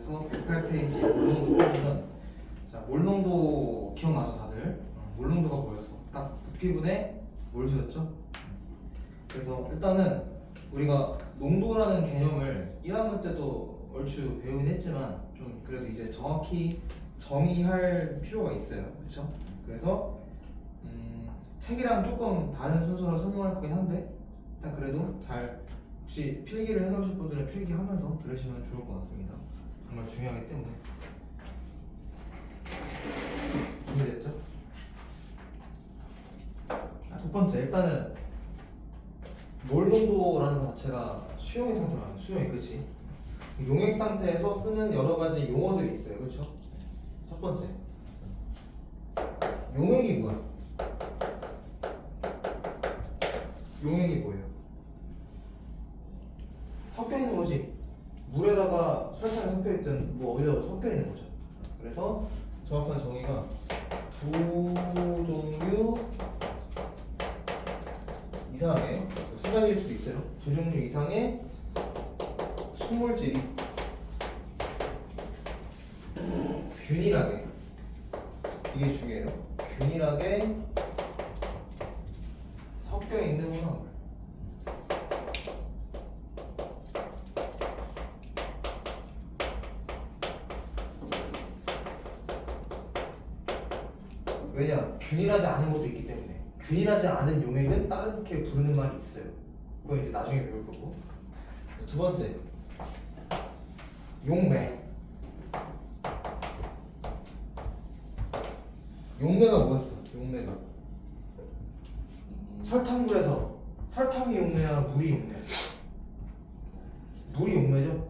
그래서 108페이지 몰농도 표현은 자, 몰농도 기억나죠 다들? 몰농도가 뭐였어? 딱 부피분의 몰수였죠? 그래서 일단은 우리가 농도라는 개념을 1학년 때도 얼추 배우긴 했지만 좀 그래도 이제 정확히 정의할 필요가 있어요. 그렇죠? 그래서 책이랑 조금 다른 순서로 설명할 거긴 한데 일단 그래도 잘 혹시 필기를 해놓으실 분들은 필기하면서 들으시면 좋을 것 같습니다. 정말 중요하기 때문에. 준비됐죠? 첫 번째 일단은 몰농도라는 것 자체가 수용액 상태만 수용액 그치? 용액 상태에서 쓰는 여러 가지 용어들이 있어요. 그렇죠? 첫 번째 용액이 뭐야? 용액이 뭐예요? 섞여 있는 거지. 물에다가 설탕이 섞여 있든 뭐 어디다 섞여 있는 거죠. 그래서 정확한 정의가 두 종류 이상의 세 가지일 수도 있어요. 두 종류 이상의 순물질이 균일하게 이게 중요해요. 균일하게 섞여 있는 혼합물. 왜냐? 균일하지 않은 것도 있기 때문에. 균일하지 않은 용액은 다르게 부르는 말이 있어요. 그건 이제 나중에 배울 거고. 두 번째 용매. 용매가 뭐였어? 용매가 설탕물에서 설탕이 용매야 물이 용매야? 물이 용매죠?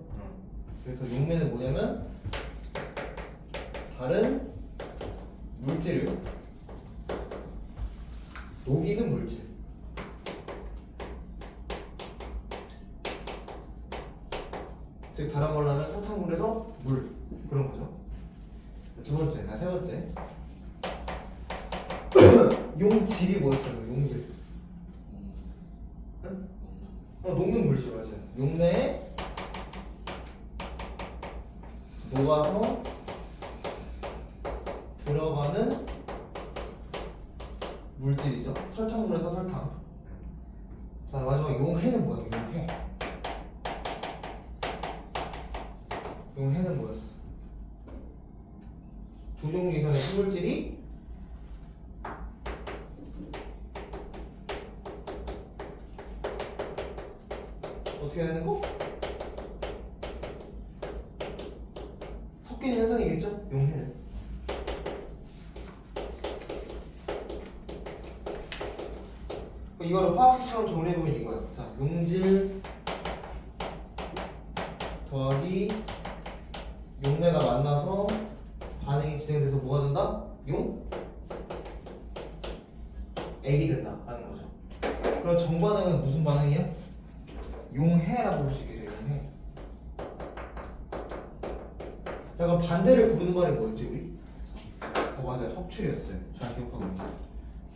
그래서 용매는 뭐냐면 다른 물질을 녹이는 물질. 즉 다른 말로 하면 설탕물에서 물 그런 거죠. 두 번째, 세 번째 용질이 뭐였어요? 용질. 응? 녹는 물질 맞아요. 용매에 녹아서 들어가는 물질이죠. 설탕물에서 설탕. 자 마지막 용해는 뭐야? 용해. 용해는 뭐였어? 두 종류 이상의 순물질이 어떻게 되는 거? 섞이는 현상이겠죠? 용해는. 이거를 화학식처럼 정리해보면 이거야. 자, 용질 더하기 용매가 만나서 반응이 진행돼서 뭐가 된다? 액이 된다 라는 거죠. 그럼 정반응은 무슨 반응이야? 용해라고 볼 수 있겠죠. 용해. 약간 반대를 부르는 말이 뭐였지 우리? 맞아요. 석출이었어요. 잘 기억하고 있네요.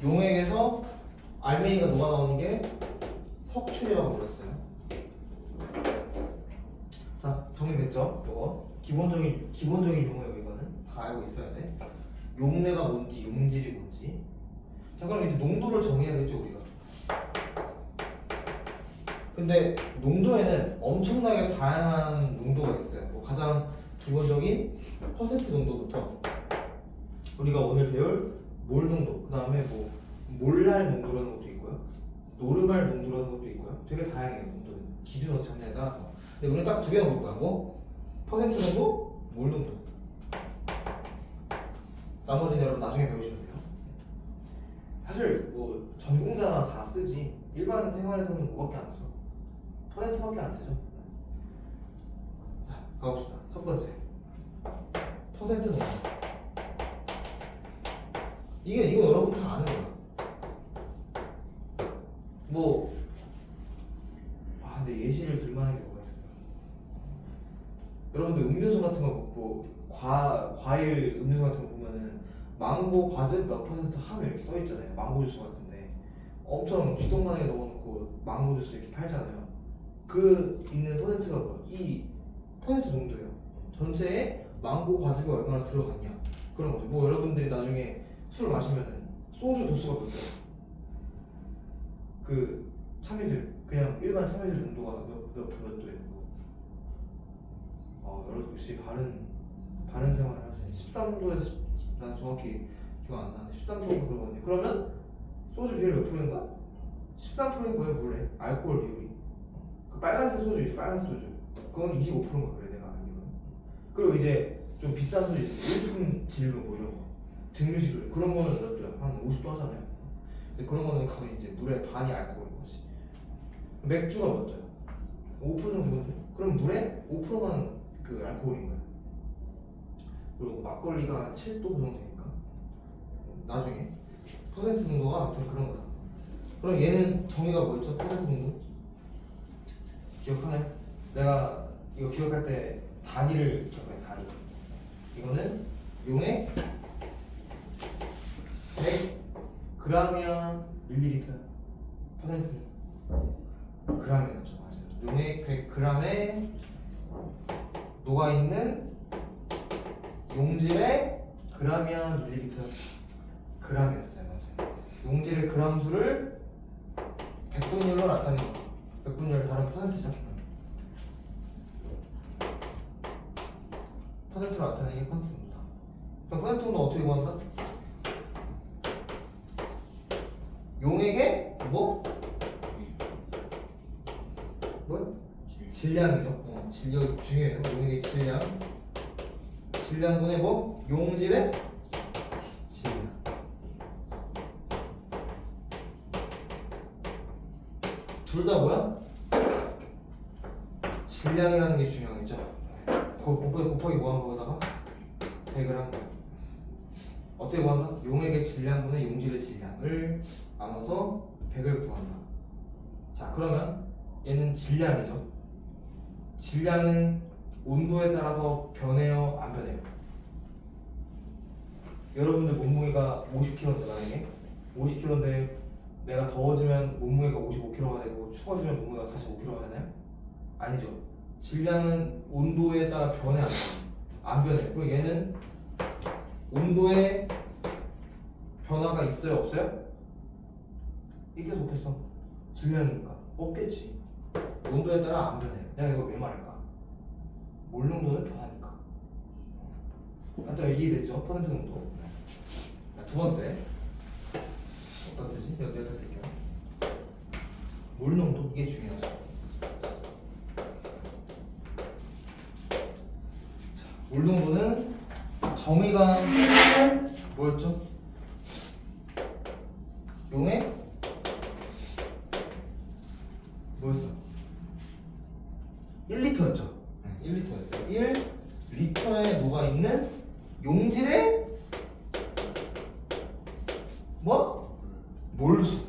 용액에서 알맹이가 녹아 나오는 게 석출이라고 불렀어요. 자, 정리됐죠? 이거 기본적인 용어예요. 이거는 다 알고 있어야 돼. 용매가 뭔지, 용질이 뭔지. 자, 그럼 이제 농도를 정해야겠죠 우리가. 근데 농도에는 엄청나게 다양한 농도가 있어요. 뭐 가장 기본적인 퍼센트 농도부터 우리가 오늘 배울 몰 농도, 그 다음에 뭐 몰랄 농도라는 것도 있고요, 노르말 농도라는 것도 있고요. 되게 다양해요. 농도는 기준으로 잡냐에 따라서. 근데 우리는 딱 두 개만 볼 거야. 뭐 퍼센트 농도, 몰 농도. 나머지는 여러분 나중에 배우시면 돼요. 사실 뭐 전공자나 다 쓰지 일반 생활에서는 뭐밖에 안 써. 퍼센트밖에 안 쓰죠. 자, 가봅시다. 첫 번째 퍼센트 농도. 이거 여러분 다 아는 거야. 뭐 근데 예시를 들만한 게 뭐가 있을까? 여러분들 음료수 같은 거 과일 음료수 같은 거 보면은 망고 과즙 몇 퍼센트 함유 이렇게 써 있잖아요. 망고 주스 같은데 엄청 쥐똥만하게 넣어놓고 망고 주스 이렇게 팔잖아요. 그 있는 퍼센트가 뭐야? 이 퍼센트 농도예요. 전체에 망고 과즙이 얼마나 들어갔냐 그런 거죠. 뭐 여러분들이 나중에 술을 마시면은 소주 도수가 몇 도야? 그 참이슬 그냥 일반 참이슬 농도가 몇 도예요? 여러분 혹시 바른 생활을 하시니 13도에서 난 정확히 기억 안 나는데 13도가 그러거든요. 그러면 소주 비율 몇 프로인 거야? 13%인 거예요. 물에 알코올 비율이. 그 빨간색 소주이죠. 빨간색 소주. 그건 25%인 거 그래 내가 알기로는. 그리고 이제 좀 비싼 소주 일품 진로 뭐 이런 거 증류식으로 그런 거는 몇 도야? 한 50도 하잖아요. 근데 그런 거는 거의 이제 물의 반이 알코올인 거지. 맥주가 몇 도야? 5% 정도거든. 그럼 물에 5%만 그 알코올인 거야. 그리고 막걸리가 한 7도 정도 되니까 나중에 퍼센트 농도가 아무튼 그런 거다. 그럼 얘는 정의가 뭐였죠? 퍼센트 농도? 기억하나요? 내가 이거 기억할 때 단위를 기억해. 단위. 이거는 용액 100g이야 밀리리터야? 퍼센트는 g이었죠. 맞아요. 용액 100g에 녹아있는 용질의 g이야 밀리리터? g이었어요. 맞아요. 용질의 g 수를 백분율로 나타내는 거. 백분율 다른 퍼센트죠. 퍼센트로 나타내는 게 퍼센트 농도다. 그럼 퍼센트 농도 어떻게 구한다? 용액의 뭐? 뭐요? 질량이죠. 질량 중요해요. 용액의 질량분의 뭐? 용질의 질량. 둘 다 뭐야? 질량이라는 게 중요하겠죠. 곱하기 뭐 한 거다가 100을 한 거야. 어떻게 구한다? 용액의 질량분의 용질의 질량을 나눠서 100을 구한다. 자, 그러면 얘는 질량이죠. 질량은 온도에 따라서 변해요, 안 변해요? 여러분들 몸무게가 50kg인데 만약에 50kg인데 내가 더워지면 몸무게가 55kg가 되고 추워지면 몸무게가 45kg가 되나요? 아니죠. 질량은 온도에 따라 변해 안 변해. 그리고 얘는 온도에 변화가 있어요, 없어요? 있겠어, 없겠어? 질량이니까 없겠지. 온도에 따라 안 변해. 내가 이걸 왜 말할까? 몰 농도는 변하니까. 일단 이해됐죠? 퍼센트 농도. 자, 두 번째. 어디다 쓰지? 여기다 쓸게요. 몰 농도 이게 중요하죠. 자, 몰 농도는 정의가 뭐였죠? 용액 뭐였어? 1리터였죠? 1리터였어요. 1리터에 녹아있는 용질의 뭐? 몰수.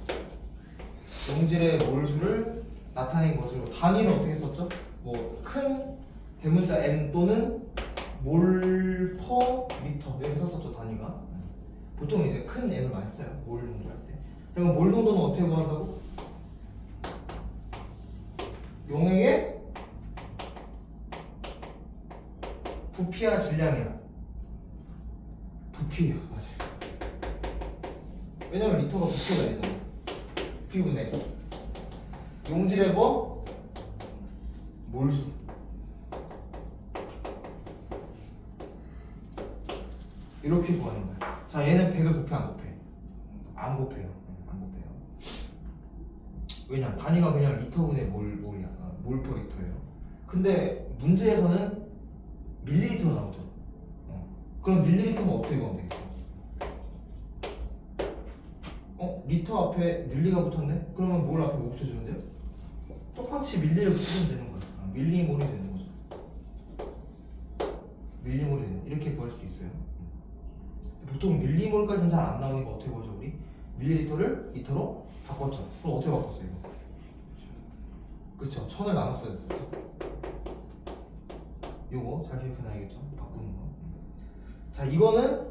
용질의 몰수를 나타낸 것으로 단위는 어떻게 썼죠? 뭐 큰 대문자 M 또는 몰 퍼 리터 이렇게 썼었죠. 단위가. 보통 이제 큰 M을 많이 써요. 몰 농도 할 때. 그럼 몰 농도는 어떻게 구한다고? 용액의 부피야 질량이야? 부피야. 맞아요. 왜냐면 리터가 부피가 되잖아. 부피분의 용질의 뭐? 몰수. 이렇게 구하는 거야. 자, 얘는 100을 곱해 안 곱해? 안 곱해요. 안 곱해요. 왜냐? 단위가 그냥 리터분의 몰이야. 몰 퍼 리터예요. 근데 문제에서는 밀리리터로 나오죠. 그럼 밀리리터는 어떻게 구하면 되겠어? 리터 앞에 밀리가 붙었네? 그러면 몰 앞에 뭐 붙여주면 돼요? 똑같이 밀리를 붙여주면 되는 거야. 밀리몰이 되는 거죠. 밀리몰이 되는. 이렇게 구할 수도 있어요. 보통 밀리몰까지는 잘 안 나오니까 어떻게 보죠 우리? 밀리리터를 리터로 바꿨죠. 그럼 어떻게 바꿨어요 이거? 그쵸, 1000을 나눴어야 됐어요. 요거 잘 기억해놔야겠죠? 바꾸는 거. 자, 이거는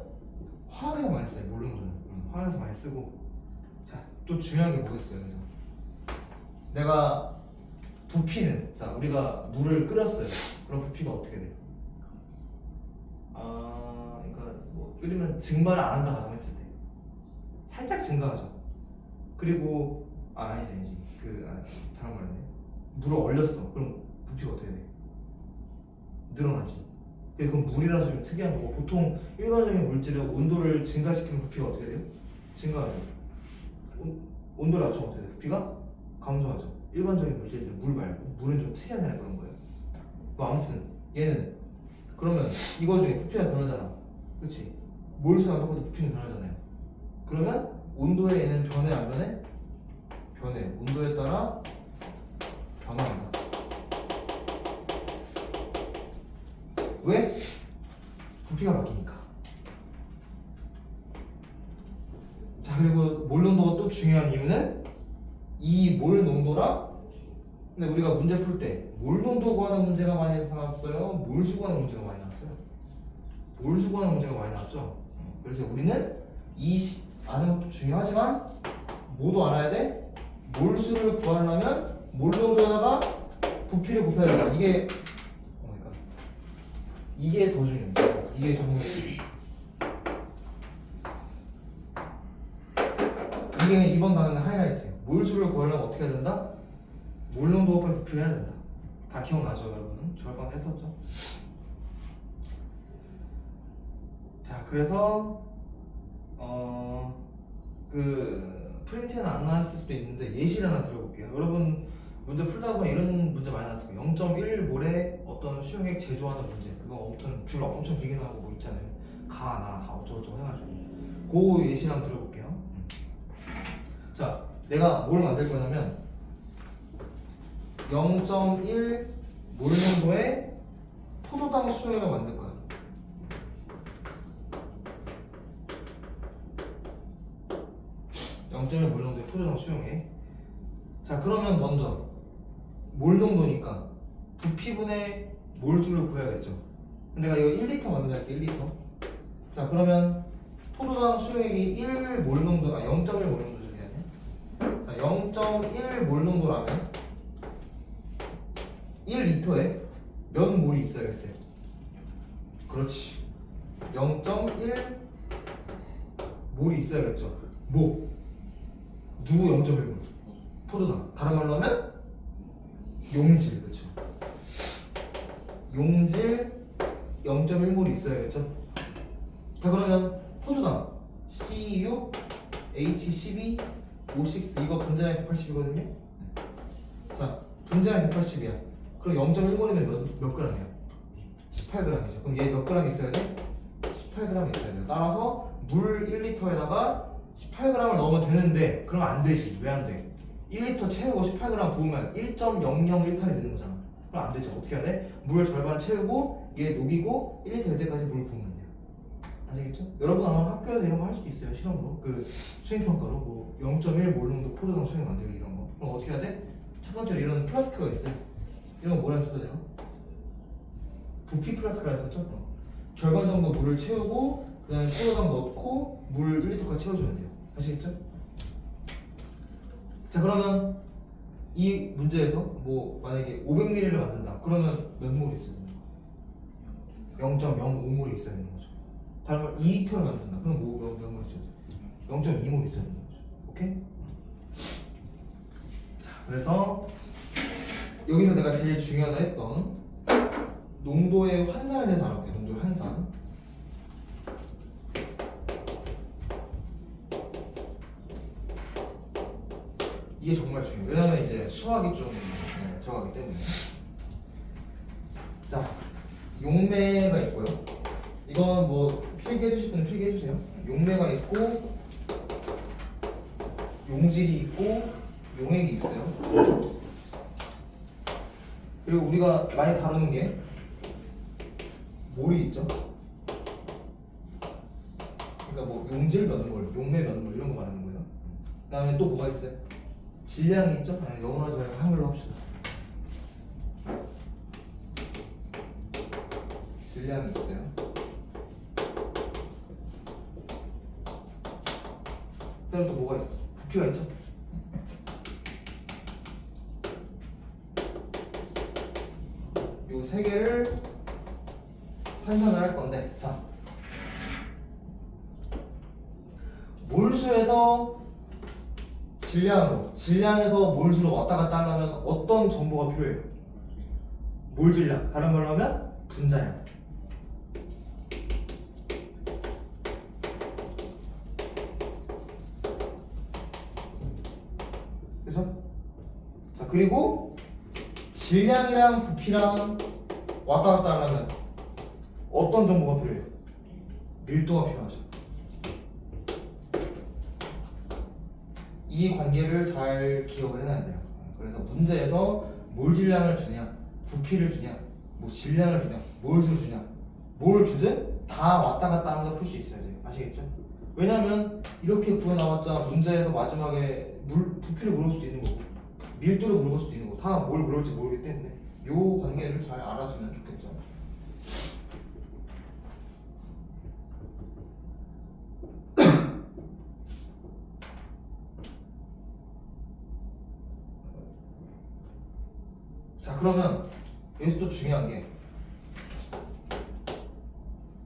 화학에서 많이 써요. 몰 농도는 화학에서 많이 쓰고. 자, 또 중요한 게 뭐겠어요? 그래서 내가 부피는, 자, 우리가 물을 끓였어요. 그럼 부피가 어떻게 돼? 그러니까 뭐 줄이면 증발을 안 한다 가정했을 때 살짝 증가하죠. 그리고 아니지 다른 말이네. 물을 얼렸어. 그럼 부피가 어떻게 돼? 늘어나지. 그럼 물이라서 좀 특이한 거고 보통 일반적인 물질은 온도를 증가시키면 부피가 어떻게 돼요? 증가하죠. 온도를 낮추면 어떻게 돼요? 부피가 감소하죠. 일반적인 물질들은 물 말고 물은 좀 특이한 애라 그런 거예요. 뭐 아무튼 얘는 그러면 이거 중에 부피가 변하잖아. 그렇지? 몰수랑 똑같은 부피는 변하잖아요. 그러면 온도에 얘는 변해 안 변해? 변해. 온도에 따라 변화한다. 왜? 부피가 바뀌니까. 자, 그리고 몰 농도가 또 중요한 이유는 이 몰 농도랑 근데 우리가 문제 풀 때 몰 농도 구하는 문제가 많이 나왔어요? 몰수 구하는 문제가 많이 나왔어요? 몰수 구하는 문제가 많이 나왔죠? 그래서 우리는 이 아는 것도 중요하지만 뭐도 알아야 돼? 몰수를 구하려면 몰 농도에다가 부피를 곱해야 된다. 이게 더 중요해요. 이게 정말 이게 이번 단원의 하이라이트예요. 몰수를 구하려면 어떻게 해야 된다? 몰 농도 곱하기 부피를 해야 된다. 다 기억나죠, 여러분? 절반 했었죠. 자, 그래서 프린트에는 안 나왔을 수도 있는데 예시를 하나 들어볼게요. 여러분 문제 풀다 보면 이런 문제 많이 나왔어요. 0.1몰에 어떤 수용액 제조하는 문제. 그거 엄청 줄 엄청 길게 나오고 뭐 있잖아요. 가, 나, 다 어쩌고저쩌고 해가지고. 그 예시를 한번 들어볼게요. 자, 내가 뭘 만들 거냐면 0.1몰 정도의 포도당 수용액을 만들 거야. 0.1몰 정도의 포도당 수용액. 자, 그러면 먼저 몰 농도니까 부피분의 몰수를 구해야겠죠. 내가 이거 1리터 만들자 할게. 1리터. 자, 그러면 포도당 수용액이 1몰 농도, 0.1몰 농도 저기하네. 자, 0.1몰 농도라면 1리터에 몇 몰이 있어야겠어요? 그렇지. 0.1몰이 있어야겠죠. 뭐? 누구 0.1몰? 포도당. 다른 말로 하면 용질. 그렇죠. 용질 0.1몰이 있어야겠죠. 자, 그러면 포도당 CuH12O6 이거 분자량 180이거든요. 자, 분자량 180이야. 그럼 0.1몰이면 몇 g이야? 18g이죠. 그럼 얘 몇 g 있어야 돼? 18g 있어야 돼. 따라서 물 1리터에다가 18g을 넣으면 되는데 그러면 안 되지. 왜 안 돼? 1리터 채우고 18g 부으면 1.0018이 되는 거잖아. 그럼 안 되죠. 어떻게 해야 돼? 물 절반 채우고 얘 녹이고 1리터 될 때까지 물을 부으면 돼요. 아시겠죠? 여러분 아마 학교에서 이런 거 할 수도 있어요. 실험으로. 그 수행평가로 뭐 0.1몰 정도 포도당 수행 만들기 이런 거. 그럼 어떻게 해야 돼? 첫 번째로 이런 플라스크가 있어요. 이런 거 뭐라 했어야 돼요? 부피 플라스크라 했었죠? 절반 정도 물을 채우고 그 다음에 포도당 넣고 물 1리터까지 채워주면 돼요. 아시겠죠? 자, 그러면 이 문제에서 뭐 만약에 500ml를 만든다. 그러면 몇 몰이 있어야 되는 거야? 0.05몰이 있어야 되는 거죠. 다른 말 2리터를 만든다. 그럼 몇 몰 있어야 돼? 0.2몰 있어야 되는 거죠. 오케이? 자, 그래서 여기서 내가 제일 중요하다 했던 농도의 환산에 대해서 알아볼게요. 농도의 환산. 이게 정말 중요해요. 왜냐면 이제 수학이 좀 들어가기 때문에. 자, 용매가 있고요. 이건 뭐 필기해 주실 분은 필기해 주세요. 용매가 있고 용질이 있고 용액이 있어요. 그리고 우리가 많이 다루는 게 몰이 있죠. 그러니까 뭐 용질 몇 몰, 용매 몇 몰 이런 거 말하는 거예요. 그다음에 또 뭐가 있어요? 질량이 있죠? 아니, 영어로 하지 말고 한글로 합시다. 질량이 있어요. 그다음에 또 뭐가 있어? 부피가 있죠? 요 세 개를 환산을 할 건데, 자, 몰수에서 질량으로, 질량에서 몰수로 왔다 갔다 하려면 어떤 정보가 필요해요? 몰질량, 다른 말로 하면 분자량. 그래서 자, 그리고 질량이랑 부피랑 왔다 갔다 하려면 어떤 정보가 필요해요? 밀도가 필요하죠. 이 관계를 잘 기억을 해놔야 돼요. 그래서 문제에서 몰 질량을 주냐, 부피를 주냐, 뭐 질량을 주냐, 몰수를 주냐, 뭘 주든 다 왔다 갔다 하면서 풀 수 있어야 돼요. 아시겠죠? 왜냐면 이렇게 구해 나왔자 문제에서 마지막에 부피를 물어볼 수도 있는 거고 밀도를 물어볼 수도 있는 거고 다 뭘 물어볼지 모르기 때문에 요 관계를 잘 알아주면 좋겠죠. 자, 그러면 여기서 또 중요한 게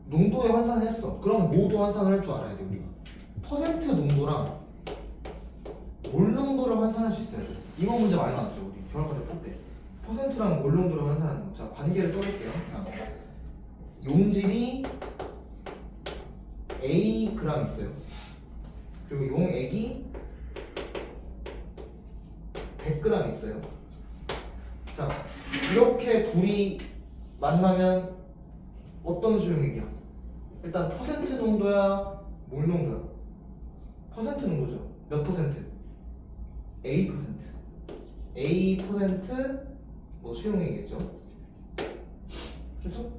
농도에 환산을 했어. 그럼 뭐도 환산을 할 줄 알아야 돼. 우리가 퍼센트 농도랑 몰 농도를 환산할 수 있어야 돼. 이거 문제 많이 나왔죠. 우리 결합과제 풀 때 퍼센트랑 몰 농도를 환산하는 거. 자, 관계를 써볼게요. 자, 용질이 A g 있어요. 그리고 용액이 100g 있어요. 자, 이렇게 둘이 만나면 어떤 수용액이야? 일단 퍼센트 농도야, 몰 농도야? 퍼센트 농도죠. 몇 퍼센트? A 퍼센트. A 퍼센트 뭐 수용액이겠죠. 그렇죠?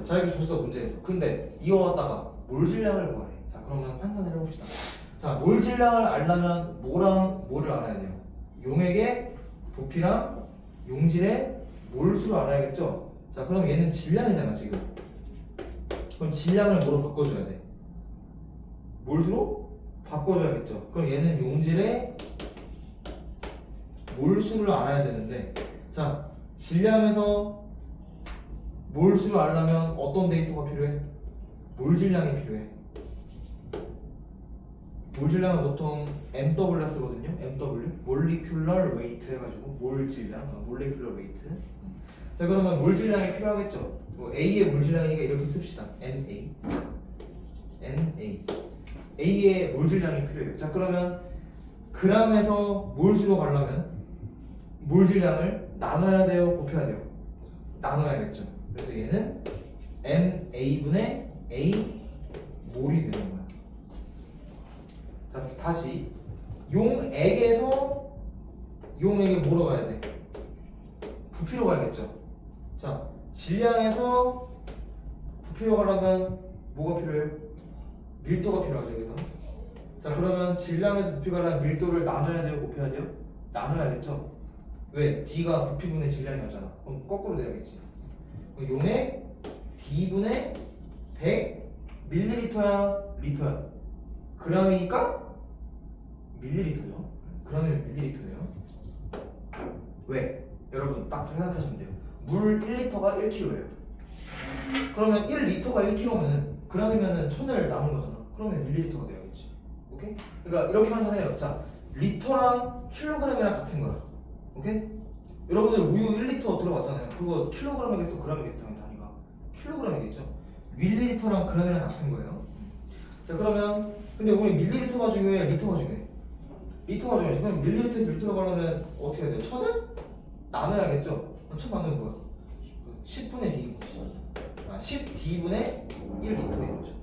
자, 이렇게 줬어 문제에서. 근데 이어왔다가 몰 질량을 구하래. 자, 그러면 환산을 해봅시다. 자, 몰 질량을 알려면 뭐랑 뭐를 알아야 돼요? 용액의 부피랑 용질의 몰수를 알아야겠죠? 자, 그럼 얘는 질량이잖아 지금. 그럼 질량을 뭐로 바꿔줘야 돼? 몰수로 바꿔줘야겠죠. 그럼 얘는 용질의 몰수를 알아야 되는데, 자, 질량에서 몰수를 알려면 어떤 데이터가 필요해? 몰질량이 필요해. 몰질량은 보통 MW 쓰거든요. MW, Molecular Weight 해가지고 몰질량, Molecular Weight. 자, 그러면 몰질량이 필요하겠죠. A의 몰질량이니까 이렇게 씁시다. NA. A의 몰질량이 필요해요. 자, 그러면 g에서 몰수로 가려면 몰질량을 나눠야 돼요, 곱해야 돼요? 나눠야겠죠. 그래서 얘는 NA분의 A 몰이 되는 거야. 자, 다시 용액에서 용액에 뭐로 가야 돼? 부피로 가야겠죠. 자, 질량에서 부피로 가려면 뭐가 필요해요? 밀도가 필요하죠. 여기서. 자, 그러면 질량에서 부피 가려면 밀도를 나눠야 돼요, 곱해야 돼요? 나눠야겠죠. 왜? D가 부피분의 질량이었잖아. 그럼 거꾸로 돼야겠지. 그럼 용액 D분의 100 밀리리터야, 리터야? g이니까 밀리리터죠. g이면 밀리리터예요. 왜? 여러분 딱 생각하시면 돼요. 물 1리터가 1kg예요. 그러면 1리터가 1kg면은 g이면은 1000을 나눈 거잖아. 그러면 밀리리터가 돼야겠지. 오케이? 그러니까 이렇게 환산해요. 자, 리터랑 킬로그램이랑 같은 거야. 오케이? 여러분들 우유 1리터 들어봤잖아요. 그거 킬로그램이겠어, g이겠어, 단위가 킬로그램이겠죠. 밀리리터랑 g이랑 같은 거예요. 자, 그러면 근데 우리 밀리리터가 중요해, 리터가 중요해? 리터가 중요하지. 그럼 밀리리터에서 리터로 가려면 어떻게 해야 돼요? 1000을 나눠야겠죠. 1000 나누면 뭐야? 10분의 D인 거지. 10D분의 1리터인 거죠.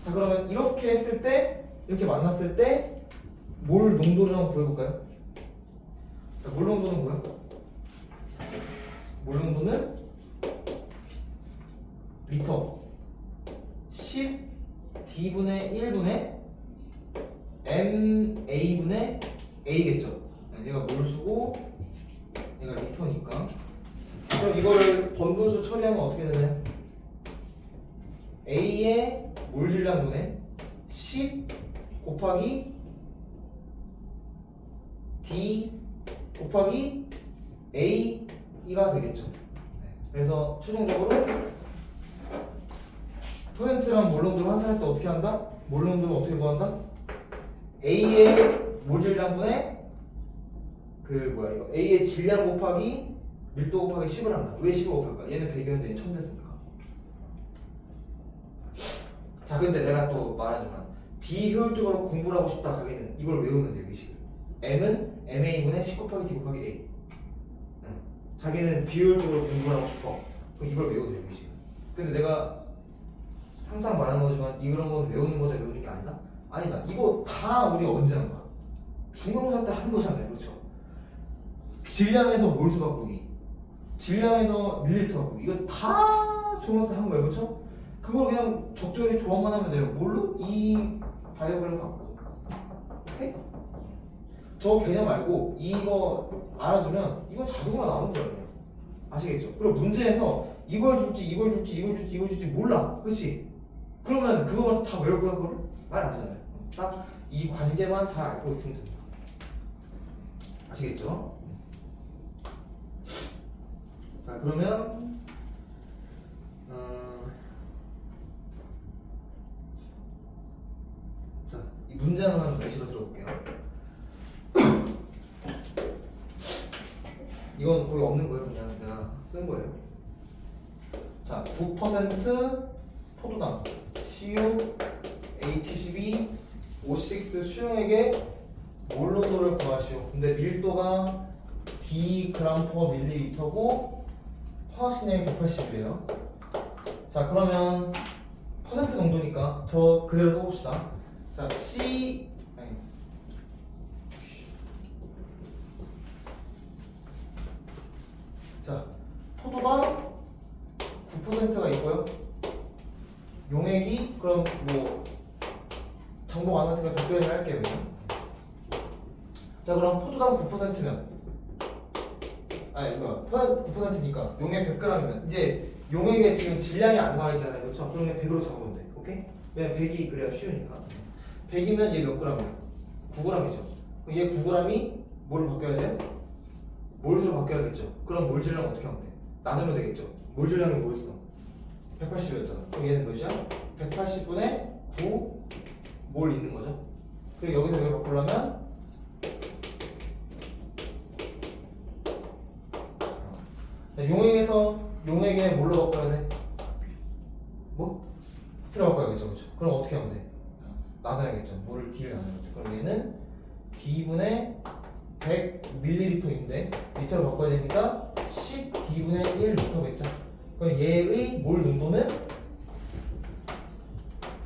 자, 그러면 이렇게 했을 때, 이렇게 만났을 때 몰 농도를 한번 구해볼까요? 자, 몰 농도는 뭐야? 몰 농도는 리터 10D분의 1분의 MA분의 A겠죠. 얘가 몰수고 얘가 리터니까. 그럼 이걸 번분수 처리하면 어떻게 되나요? A의 몰질량분의 10 곱하기 D 곱하기 A가 되겠죠. 그래서 최종적으로 퍼센트랑 몰농도를 환산할 때 어떻게 한다? 몰농도는 어떻게 구한다? A의 몰질량분의 이거 A의 질량 곱하기 밀도 곱하기 10을 한다. 왜 10을 곱할까? 얘는 100이었는데 얘는 1000 됐으니까. 자, 근데 내가 또 말하지만 비효율적으로 공부를 하고 싶다. 자기는 이걸 외우면 돼요. 이 식을. M은 MA분의 10 곱하기 D 곱하기 A. 자기는 비효율적으로 공부를 하고 싶어. 그럼 이걸 외워도 돼요. 이 식을. 근데 내가 항상 말하는 거지만 이런 건 외우는 거다 외우는 게 아니다? 아니다. 이거 다 우리 언제 한 거야? 중간고사 때 하는 거잖아요. 그렇죠? 질량에서 몰수 바꾸기, 질량에서 밀리리터 바꾸기, 이거 다 중간고사 때 한 거예요. 그렇죠? 그걸 그냥 적절히 조합만 하면 돼요. 뭘로? 이 다이어그램을 갖고. 오케이? 저 개념 말고 이거 알아주면 이건 자동으로 나오는 거예요. 그냥. 아시겠죠? 그리고 문제에서 이걸 줄지 이걸 줄지 이걸 줄지 이걸 줄지 몰라. 그치? 그러면 그거만 다 외울 거야. 그거를? 말 안 되잖아요. 딱 이 관계만 잘 알고 있으면 된다. 아시겠죠? 자, 그러면 자, 이 문제 하나만 예시로 들어볼게요. 이건 거의 없는 거예요. 그냥 내가 쓴 거예요. 자, 9% 포도당 CU H12 O6 수용액의 몰농도를 구하시오. 근데 밀도가 D 그램 퍼 밀리리터고 화학식량이 180이에요. 자, 그러면 퍼센트 농도니까 저 그대로 써봅시다. 자, 자, 포도당 9%가 있고요. 용액이 그럼 뭐 정보 안 왔으니까 답변을 할게요. 그냥. 자, 그럼 포도당 9%면 아니 뭐야 9%니까 용액 100g이면 이제 용액에 지금 질량이 안 나와 있잖아요. 그렇죠? 그럼 그냥 100으로 적으면 돼. 오케이? 왜냐면 100이 그래야 쉬우니까. 100이면 얘 몇 g이야? 9g이죠. 그럼 얘 9g이 뭐를 바뀌어야 돼? 몰수로 바뀌어야겠죠. 그럼 몰 질량 어떻게 하면 돼? 나누면 되겠죠. 몰 질량이 뭐였어? 180이었잖아. 그럼 얘는 몇이야? 180분의 9 몰 있는 거죠. 그리고 여기서 이걸 바꾸려면 용액에서 용액에 뭘로 바꿔야 돼? 뭐? 부피로 바꿔야겠죠. 그렇죠? 그럼 어떻게 하면 돼? 나눠야겠죠. 뭐를 D를 나눠야겠죠. 그럼 얘는 D분의 100ml인데 리터로 바꿔야 되니까 10D분의 1리터겠죠. 그럼 얘의 몰 농도는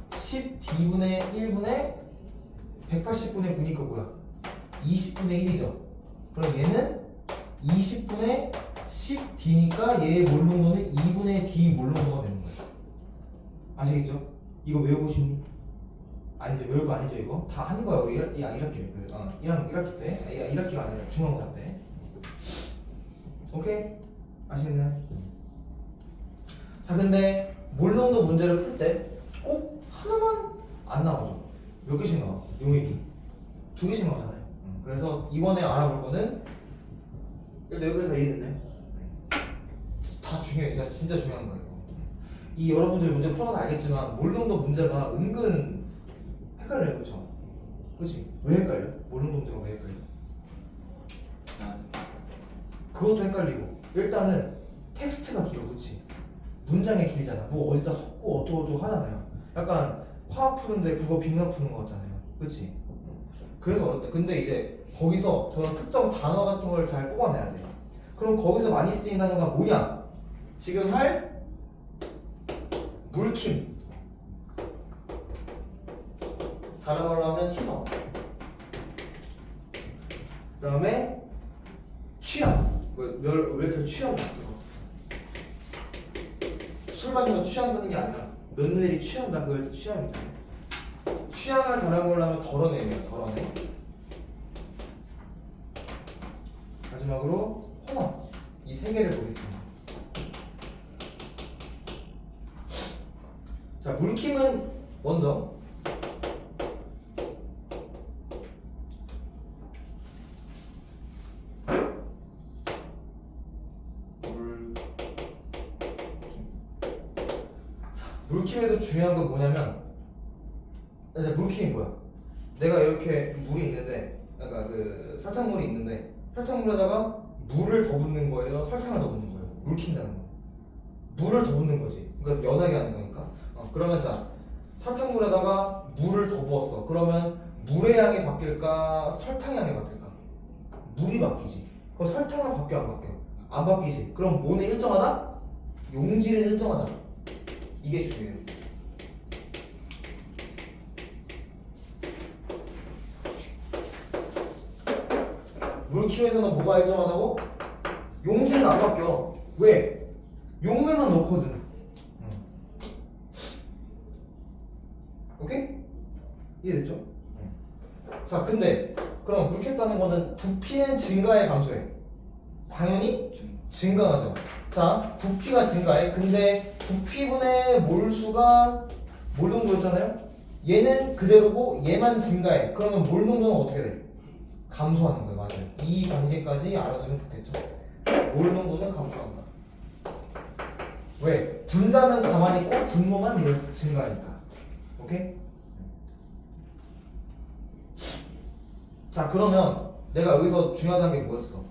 10D분의 1분의 180분의 9니까 뭐야? 20분의 1이죠. 그럼 얘는 20분의 10D니까 얘의 몰 농도는 2분의 D 몰 농도가 되는 거예요. 아시겠죠? 이거 외우고 싶니? 아니죠. 외울 거 아니죠. 이거 다 하는 거야. 우리 1학기 1학기 때 1학기가 아니라 중간고사 때. 오케이? 아시겠나요? 자, 근데 몰 농도 문제를 풀 때 꼭 하나만 안 나오죠. 몇 개씩 나와? 용액이 2개씩 나오잖아요. 그래서 이번에 알아볼 거는 일단 여기서 다 이해됐나요? 다 중요해요. 진짜 중요한 거예요. 이 여러분들이 문제 풀어서 알겠지만 몰농도 문제가 은근 헷갈려요. 그렇죠? 그렇지? 왜 헷갈려? 몰농도 문제가 왜 헷갈려? 그것도 헷갈리고 일단은 텍스트가 길어. 그렇지? 문장이 길잖아. 뭐 어디다 섞고 어쩌고저쩌고 하잖아요. 약간 화학 푸는데 국어 빅나 푸는 거 같잖아요. 그렇지? 그래서 어렵다. 근데 이제 거기서 저런 특정 단어 같은 걸 잘 뽑아내야 돼요. 그럼 거기서 많이 쓰인 단어가 뭐냐? 지금 할 물킴, 다른 말로 하면 희석, 그 다음에 취향, 왜 취향 같은 거. 술 마시면 취한다는 게 아니라 며느리 취한다, 그걸 취향이잖아요. 취향을 다른 걸로 하면 덜어내면 덜어내. 마지막으로 혼합, 이 세 개를 보겠습니다. 자, 물킴은 먼저 물킴에서 중요한 건 뭐냐면 물킴이 뭐야? 내가 이렇게 물이 있는데 그러니까 그 설탕물이 있는데 설탕물에다가 물을 더 붓는 거예요? 설탕을 더 붓는 거예요? 물킨다는 거. 물을 더 붓는 거지. 그러니까 연하게 하는 거니까. 그러면 자 설탕물에다가 물을 더 부었어. 그러면 물의 양이 바뀔까? 설탕의 양이 바뀔까? 물이 바뀌지. 그럼 설탕은 바뀌어 안 바뀌어? 안 바뀌지. 그럼 뭐는 일정하다? 용질은 일정하다. 이게 중요해요. 물킴에서는 뭐가 일정하다고? 용질은 안 바뀌어. 왜? 용매만 넣거든. 오케이? 이해됐죠? 자, 근데 그럼 물켰다는 거는 부피는 증가해 감소해? 당연히 증가하죠. 자, 부피가 증가해. 근데 부피분의 몰수가 몰농도였잖아요? 얘는 그대로고 얘만 증가해. 그러면 몰농도는 어떻게 돼? 감소하는 거예요. 맞아요. 이 관계까지 알아두면 좋겠죠. 몰농도는 감소한다. 왜? 분자는 가만히 있고 분모만 증가하니까. 오케이? 자, 그러면 내가 여기서 중요하다는 게 뭐였어?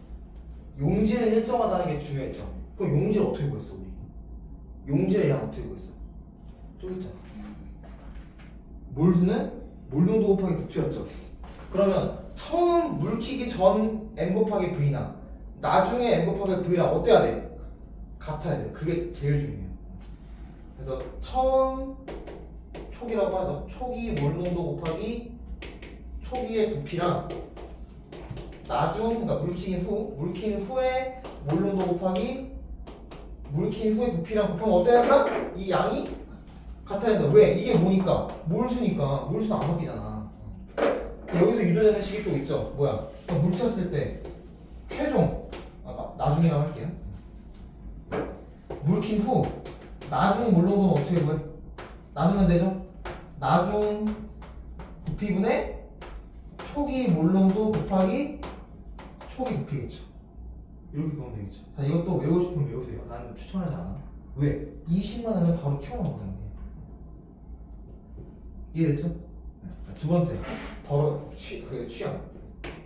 용질은 일정하다는 게 중요했죠. 그럼 용질 어떻게 구했어 우리? 용질의 양 어떻게 구했어? 저기 있잖아. 몰수는 몰농도 곱하기 부피였죠. 그러면 처음 물키기 전 m 곱하기 v나 나중에 m 곱하기 v랑 어때야 돼? 같아야 돼. 그게 제일 중요해요. 그래서 처음 초기라고 하죠. 초기 몰농도 곱하기 초기의 부피랑 그러니까 물킨 후에 몰농도 곱하기 물킨 후의 부피랑 곱하면 어때야 된다? 이 양이 같아야 된다. 왜? 이게 뭐니까? 몰수니까. 몰수는 안 바뀌잖아. 여기서 유도되는 식이 또 있죠. 뭐야? 물켰을 때 최종 나중이라고 할게요. 물킨 후 나중 몰농도는 어떻게 구해? 나누면 되죠? 나중 부피분의 초기 몰농도 곱하기 초기 부피겠죠. 이렇게 보면 되겠죠. 자, 이것도 외우고 싶으면 외우세요. 나는 추천하지 않아. 왜? 20만 하면 바로 튀어나오거든요. 이해됐죠? 두 번째, 취향.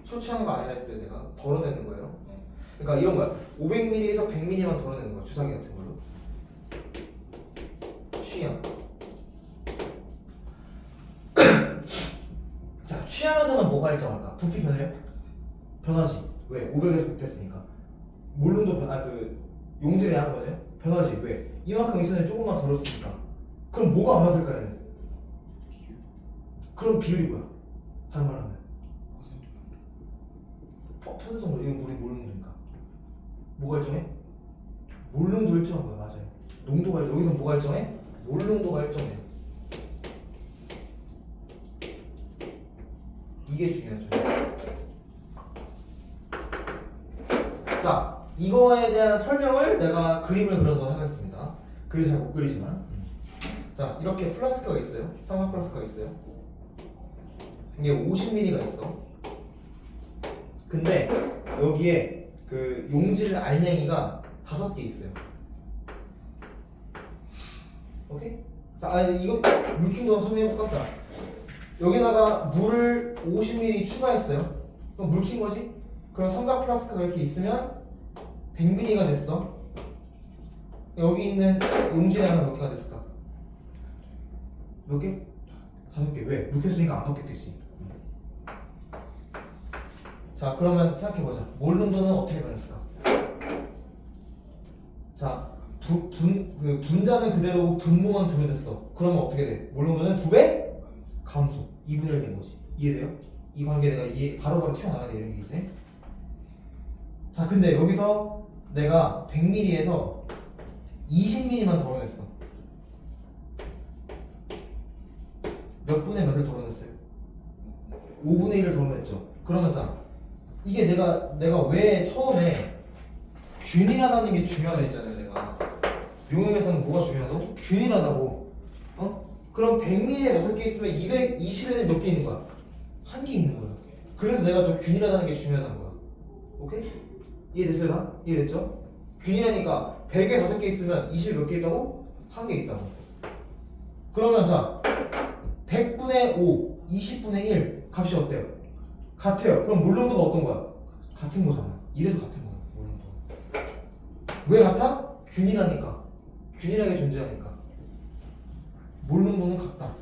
술 취하는 거 아니라 했어요. 내가 덜어내는 거예요. 그러니까 이런 거야. 500ml에서 100ml만 덜어내는 거야. 주사기 같은 걸로. 취향. 자, 취하면서는 뭐가 일정할까? 부피 변해요? 변하지. 왜? 500에서 100 됐으니까. 몰론도 용질의 양 변해요? 변하지. 왜? 이만큼 있었는데 조금만 덜었으니까. 그럼 뭐가 안 바뀔까 얘는? 그럼 비율이 뭐야? 다른 말 하면 퍼센트 이건 물이 몰농도니까. 뭐가 일정해? 몰농도 일정한 거야. 맞아요. 농도가 여기서 뭐가 일정해? 몰농도가 일정해요. 이게 중요하죠. 자, 이거에 대한 설명을 내가 그림을 그려서 하겠습니다. 그림 잘 못 그리지만. 자, 이렇게 플라스크가 있어요. 삼각 플라스크가 있어요. 이게 50ml가 있어. 근데 여기에 그 용질 알맹이가 5개 있어요. 오케이? 자, 이거 물킴도 설명해볼까? 자, 여기다가 물을 50ml 추가했어요. 그럼 물킨 거지? 그럼 삼각 플라스크가 이렇게 있으면 100ml가 됐어. 여기 있는 용질의 양은 몇 개가 됐을까? 몇 개? 5개. 왜? 물켰으니까 안 바뀌었겠지. 자, 그러면 생각해보자. 몰농도는 어떻게 변했을까? 자, 분자는 그대로고 분모만 두배됐어. 그러면 어떻게 돼? 몰농도는 2배? 감소. 2분의 1 된 거지. 이해돼요? 이 관계 내가 바로바로 튀어나가야 돼. 이런 게 이제. 자, 근데 여기서 내가 100ml에서 20ml만 덜어냈어. 몇 분의 몇을 덜어냈어요? 5분의 1을 덜어냈죠. 그러면 자, 이게 내가 왜 처음에 균일하다는 게 중요하다 했잖아요. 내가 용역에서는 뭐가 중요하다고? 균일하다고. 그럼 100ml에 6개 있으면 220에는 몇 개 있는 거야? 1개 있는 거야. 그래서 내가 좀 균일하다는 게 중요하다는 거야. 오케이? 이해됐어요? 다? 이해됐죠? 균일하니까 100에 5개 있으면 20에 몇 개 있다고? 1개 있다고. 그러면 자 100분의 5, 20분의 1 값이 어때요? 같아요. 그럼 몰농도가 어떤 거야? 같은 거잖아. 이래서 같은 거야. 몰농도. 왜 같아? 균일하니까. 균일하게 존재하니까. 몰농도는 같다.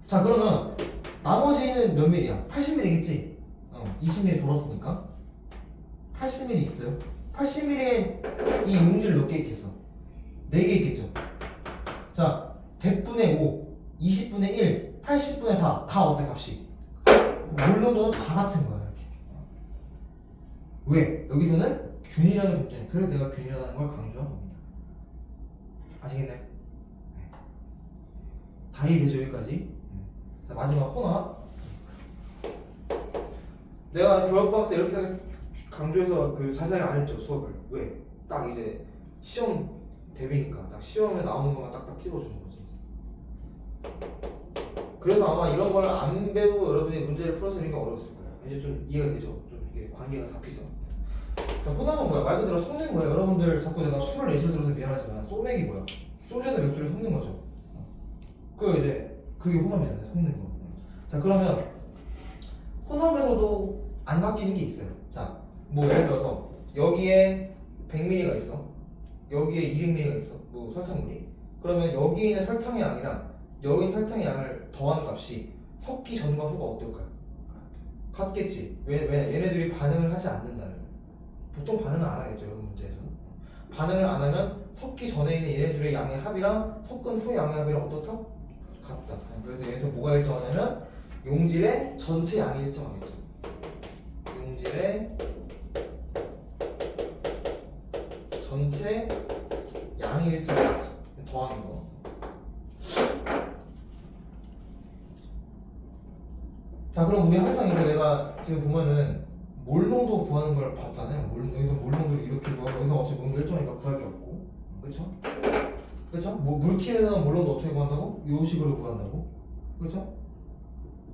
자 그러면 나머지는 몇 밀이야? 80mm겠지? 20mm 돌았으니까 80mm 있어요. 80mm에 이 용질 몇 개 있겠어? 4개 있겠죠. 자 100분의 5, 20분의 1, 80분의 4 다 어때 값이? 몰농도는 다 같은 거야 이렇게. 왜? 여기서는 균일하게 존재해. 그래서 내가 균일하다는 걸 강조한 겁니다. 아시겠나요? 네. 다 이해되죠 여기까지? 자 마지막 혼합. 내가 겨울방학 때 이렇게 해서 강조해서 그 자세히 안 했죠 수업을. 왜? 딱 이제 시험 대비니까 딱 시험에 나오는 것만 딱딱 찝어주는 거지. 그래서 아마 이런 걸 안 배우고 여러분이 문제를 풀어서 이런 게 어려웠을 거예요. 이제 좀 이해가 되죠? 좀 이게 관계가 잡히죠? 자 혼합은 뭐야? 말 그대로 섞는 거예요. 여러분들 자꾸 내가 술을 예시로 들어서 미안하지만 소맥이 뭐야? 소주에다 맥주를 섞는 거죠. 그 이제 그게 혼합이잖아요. 섞는 거. 자 그러면 혼합에서도 안 바뀌는 게 있어요. 자, 뭐 예를 들어서 여기에 100ml가 있어. 여기에 200ml가 있어. 뭐 설탕물이. 그러면 여기 있는 설탕의 양이랑 여기 있는 설탕의 양을 더한 값이 섞기 전과 후가 어떨까요? 같겠지. 왜 얘네들이 반응을 하지 않는다면. 보통 반응을 안 하겠죠, 여러분 문제에서는. 반응을 안 하면 섞기 전에 있는 얘네들의 양의 합이랑 섞은 후의 양의 합이랑 어떻다? 같다. 그래서 여기서 뭐가 일정하냐면 용질의 전체 양이 일정하겠죠. 용질의 전체 양이 일정하겠죠. 더하는 거. 자 그럼 우리 항상 이제 내가 지금 보면은 몰농도 구하는 걸 봤잖아요. 여기서 몰농도를 이렇게 구하고 여기서 어차피 몰농도 일정이니까 구할 게 없고, 그렇죠? 그렇죠? 뭐 물킴에서는 몰농도 어떻게 구한다고? 이 식으로 구한다고, 그렇죠?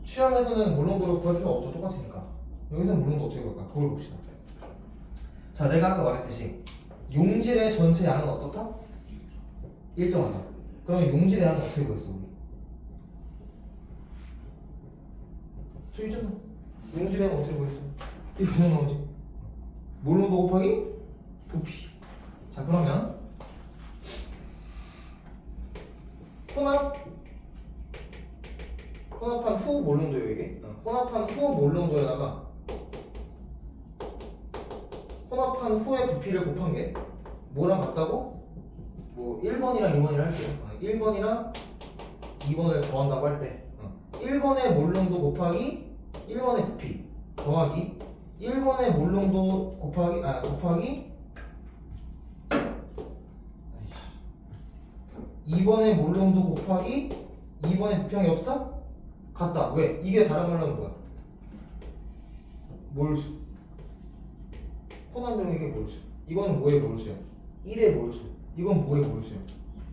취함에서는 몰농도를 구할 필요가 없죠. 똑같으니까. 여기서는 몰농도 어떻게 구할까? 그걸 봅시다. 자 내가 아까 말했듯이 용질의 전체 양은 어떻다? 일정하다. 그럼 용질의 양은 어떻게 구했어 우리? 저 있잖아. 용질의 양은 어떻게 구했어? 이거 그냥 나오지. 몰농도 곱하기 부피. 자 그러면 혼합한 후 몰농도예요 이게. 혼합한 후 몰농도에다가 혼합한 후의 부피를 곱한 게 뭐랑 같다고? 뭐 1번이랑 2번이랑 할게요. 1번이랑 2번을 더한다고 할 때 1번의 몰농도 곱하기 1번의 부피 더하기 1번의 몰농도 곱하기 2번의 몰농도 곱하기 2번의 부피량이 어떻다? 같다. 왜? 이게 다른 말로 하면 뭐야? 몰수. 혼합용 이게 몰수. 이거는 뭐의 몰수야? 1의 몰수. 이건 뭐의 몰수야?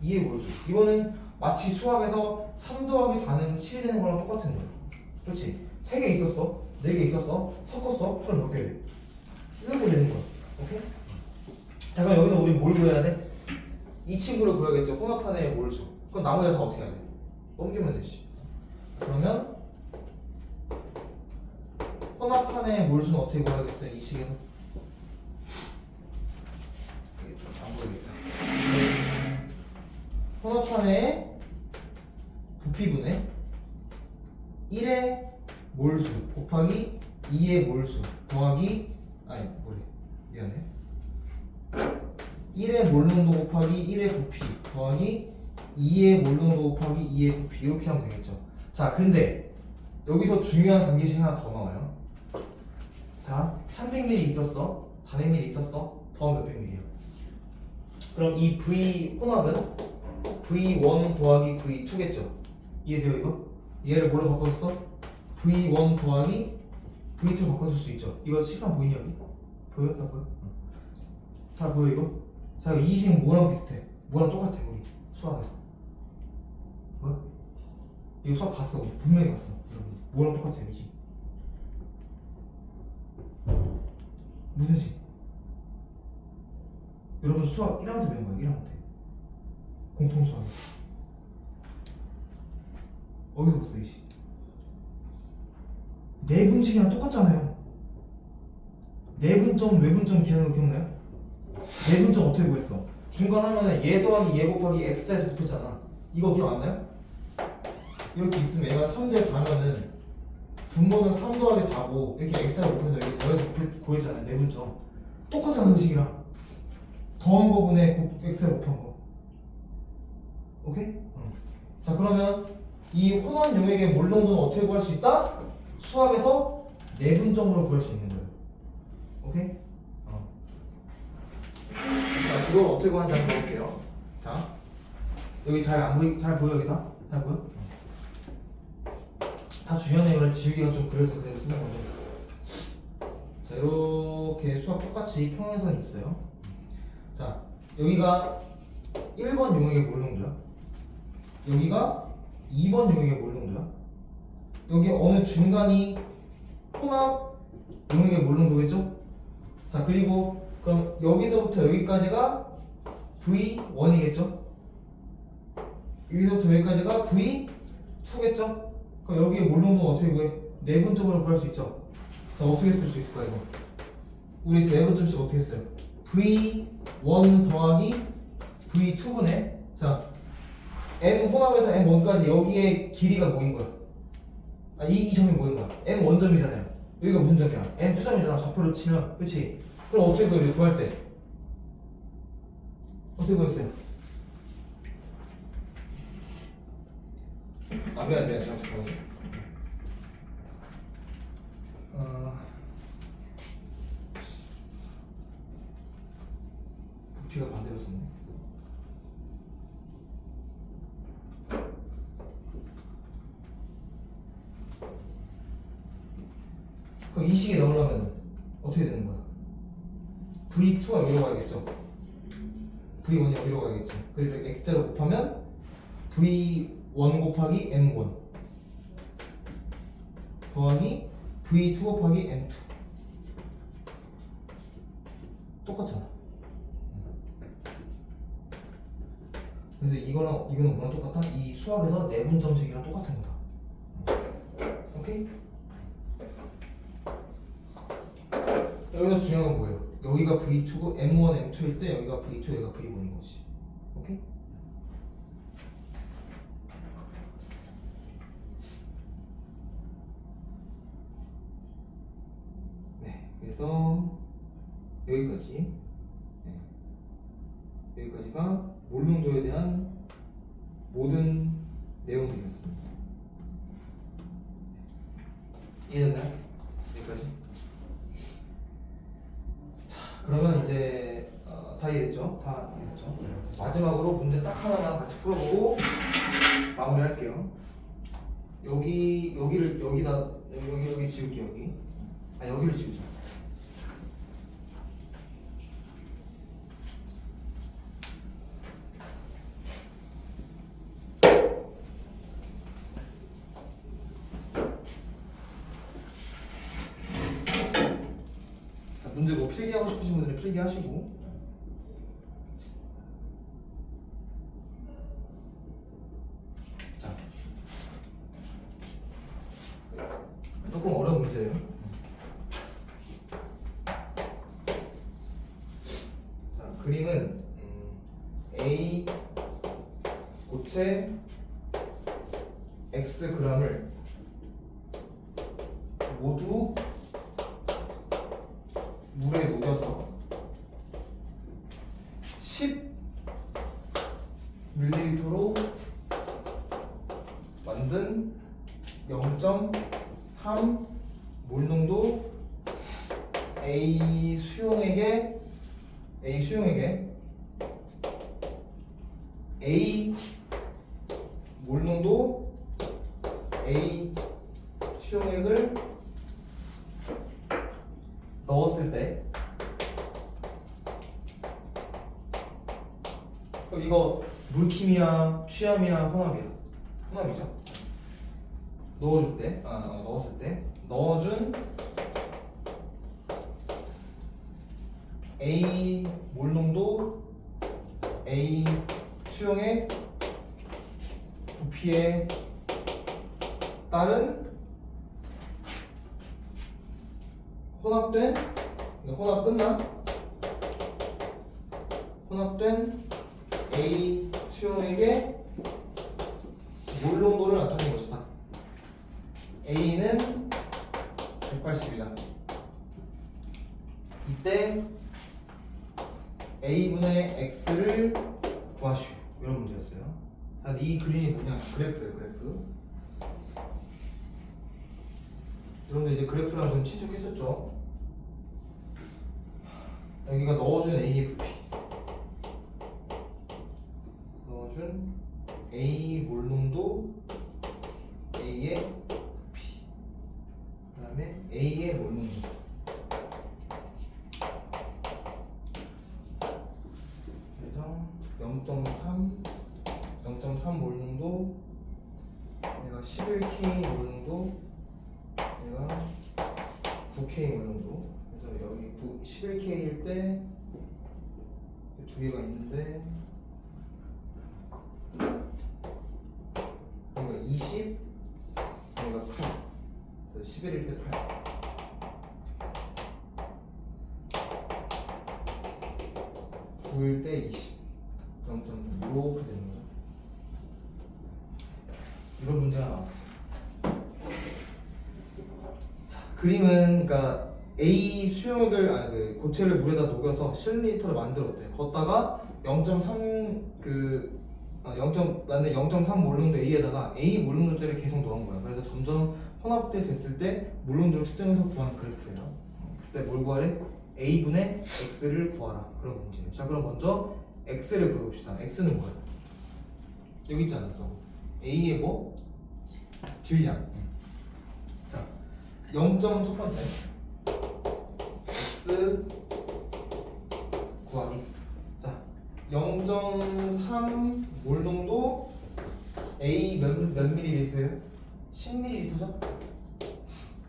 2의 몰수. 이거는 마치 수학에서 3 더하기 4는 7이 되는 거랑 똑같은 거야. 그렇지? 3개 있었어. 4개 있었어. 섞었어. 그럼 몇 개 돼? 이렇게 되는 거야. 오케이? 자 그럼 여기서 우리 뭘 구해야 돼? 이 친구를 구해야겠죠. 혼합한의 몰수. 그럼 나머지 다 어떻게 해야 돼? 넘기면 되지. 그러면 혼합한의 몰수는 어떻게 구하겠어요? 이 식에서 안 보이겠다. 혼합한의 부피분의 1의 몰수 곱하기 2의 몰수 더하기 미안해. 1의 몰농도 곱하기 1의 부피 더하기 2의 몰농도 곱하기 2의 부피 이렇게 하면 되겠죠. 자 근데 여기서 중요한 관계식 하나 더 나와요. 자 300ml 있었어. 400ml 있었어. 더하면 몇 100ml야. 그럼 이 V 혼합은 V1 더하기 V2겠죠. 이해돼요 이거? 얘를 뭘로 바꿔줬어? V1 더하기 V2 바꿔줄 수 있죠. 이거 칠판 보이냐 여기? 보여? 다 보여? 다 보여 이거? 자 이 식 뭐랑 비슷해? 뭐랑 똑같아 우리 수학에서. 뭐야? 이거 수학 봤어. 우리 분명히 봤어. 여러분 뭐랑 똑같아 이 식? 무슨 식? 여러분 수학 1학년 때 배운 거예요. 1학년 때 공통수학 어디서 봤어 이 식? 내분식이랑 똑같잖아요. 내분점 외분점 기하는 거 기억나요? 내분점 어떻게 구했어? 중간 하면은 얘 더하기 얘 곱하기 x자에서 곱했잖아. 이거 기억 안 나요? 이렇게 있으면 얘가 3대 4면은 분모는 3 더하기 4고 이렇게 x자를 곱해서 여기 더해서 구했잖아요. 내분점 똑같잖아. 그 식이랑 더한 거분에 x를 곱한 거. 오케이? 자 그러면 이 혼합 용액의 몰 농도는 어떻게 구할 수 있다? 수학에서 내분점으로 구할 수 있는 거예요. 오케이? 자 그걸 어떻게 구하는지 한번 볼게요. 자 여기 잘 보여 여기 다? 잘 보여? 다 주연 내용을 지우기가 좀 그래서 그대로 쓰는 거죠. 자 이렇게 수학 똑같이 평행선이 있어요. 자 여기가 1번 용액의 몰 농도야. 여기가 2번 용액의 몰 농도야. 여기 어느 중간이 혼합 용액의 몰 농도겠죠? 자 그리고 그럼 여기서부터 여기까지가 V1이겠죠? 여기서부터 여기까지가 V2겠죠? 그럼 여기에 몰 농도는 어떻게 구해? 내분점으로 구할 수 있죠? 자 어떻게 쓸 수 있을까 이거? 우리 내분점식 어떻게 했어요? V1 더하기 V2분의 자 M 혼합에서 M1까지 여기에 길이가 뭐인 거야? 아, 이 점이 뭐인 거야? M1점이잖아요. 여기가 무슨 점이야? M2점이잖아. 좌표로 치면. 그치? 그럼 어떻게 구해요? 구할 때 어떻게 구했어요? 아 미안 잠깐만요. 부피가 반대로 썼네. 그럼 이 식에 넣으려면 어떻게 되는 거야? V2가 여기로 가야겠죠? V1이 여기로 가야겠지. 그래서 x자로 곱하면 V1 곱하기 M1 더하기 V2 곱하기 M2 똑같잖아. 그래서 이거는 뭐랑 똑같아? 이 수학에서 내분점식이랑 똑같은 거다. 오케이? 여기서 중요한 건 뭐예요? 여기가 V2고 M1, M2일 때 여기가 V2, 여기가 V1인 거지. 오케이? 네, 그래서 여기까지. 네. 여기까지가 몰 농도에 대한 모든 내용들이었습니다. 이해됐나요? 여기까지. 그러면 이제 다 이해됐죠? 다 이해됐죠? 마지막으로 문제 딱 하나만 같이 풀어보고 마무리할게요. 여기 지울게요. 여기를 지우자. 문제 뭐 필기하고 싶으신 분들은 필기하시고. 자, 조금 어려운 문제예요. 자, 그림은 A 고체 X g을 모두 물에 녹여서 10ml로 만든 0.3 몰농도 A 수용액에 A 몰농도 A 수용액을 넣었을 때 그럼 이거 물킴이야, 취함이야, 혼합이야? 혼합이죠. 넣어줄 때, 넣었을 때 넣어준 A 몰농도 A 수용의 부피에 따른 혼합된 A 수용액의 몰농도를 나타내는 것이다. A는 180이다. 이때 A분의 X를 구하시오. 이런 문제였어요. 자, 이 그림이 뭐냐? 그래프예요, 그래프. 여러분들 이제 그래프랑 좀 친숙해졌죠? 여기가 넣어준 A의 부피. 넣어준 A 몰농도 A의 부피. 그 다음에 A의 몰농도. 그래서 0.3 몰농도, 얘가 11K 몰농도, 얘가 9K 몰농도. 그래서 여기 11K일 때 두 개가 있는데, 여기가 20, 여기가 8. 그래서 11일 때 8. 9일 때 20. 0.3 이렇게 되는 거죠. 이런 문제가 나왔어요. 자, 그림은 그러니까 A 수용액을 그 고체를 물에다 녹여서 실리터를 만들었대. 걷다가 0.3 0.3 몰농도 A에다가 A 몰농도짜리를 계속 넣은 거야. 그래서 점점 혼합돼 됐을 때 몰농도를 측정해서 구한 그래프예요. 그때 뭘 구하래? A분의 X를 구하라. 그런 문제예요. 자, 그럼 먼저 X를 구해봅시다. X는 뭐야? 여기 있지 않았어? A의 뭐? 질량. 자, 0. 첫 번째 X 구하기. 자, 0.3 몰농도 A 몇 ml예요? 10ml죠?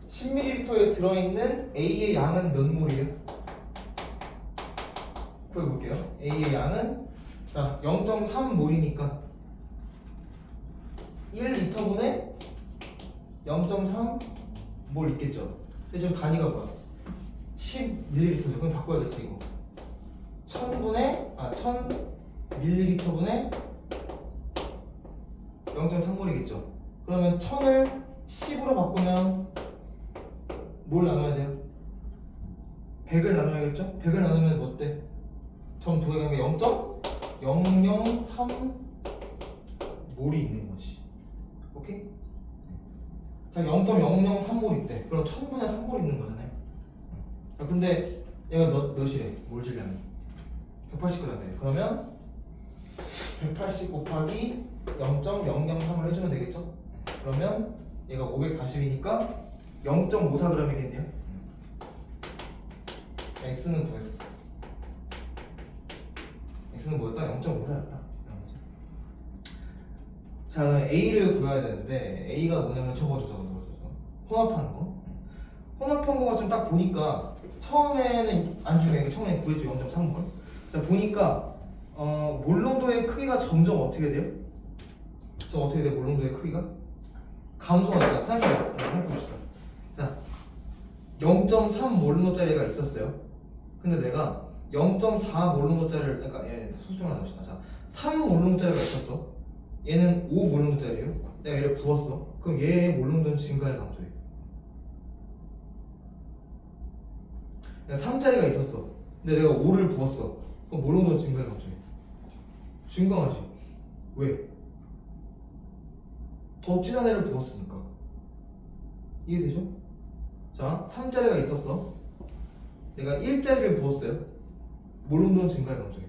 10ml에 들어있는 A의 양은 몇 몰이에요? 구해볼게요. A의 양은 자 0.3몰이니까 1리터분에 0.3몰 있겠죠. 근데 지금 단위가 뭐야? 10ml죠. 그럼 바꿔야겠지 이거. 1000ml분에 0.3몰이겠죠. 그러면 1000을 10으로 바꾸면 뭘 나눠야 돼요? 100을 나눠야겠죠? 100을 나누면 뭐 돼? 전 두 개가 0.003몰이 있는 거지. 오케이? 자, 0.003몰 있대. 그럼 1000분의 3몰 있는 거잖아요. 자, 근데 얘가 몇이래? 몰 질량이 180g이래. 그러면 180 곱하기 0.003을 해주면 되겠죠? 그러면 얘가 540이니까 0.54g이겠네요. X는 구했어. X는 뭐였다? 0.54였다. 자, 그럼 A를 구해야 되는데 A가 뭐냐면 저거죠. 혼합하는 거. 혼합한 거가 지금 딱 보니까 처음에는 안 주네. 처음에 구했죠. 0.3몰. 자, 보니까 몰농도의 크기가 점점 어떻게 돼요? 지금 어떻게 돼? 몰농도의 크기가? 감소하니까 생각해봅시다. 자, 0.3 몰농도짜리가 있었어요. 근데 내가 0.4 몰농도짜리를, 그러니까 얘 소수점을 합시다. 자, 3 몰농도짜리가 있었어. 얘는 5 몰농도짜리예요. 내가 얘를 부었어. 그럼 얘의 몰농도는 증가해, 감소해? 3짜리가 있었어. 근데 내가 5를 부었어. 그럼 몰농도는 증가해, 감소해? 증가하지. 왜? 더 진한 애를 부었으니까. 이해되죠? 자, 3짜리가 있었어. 내가 1짜리를 부었어요. 몰농도는 증가해, 감소해?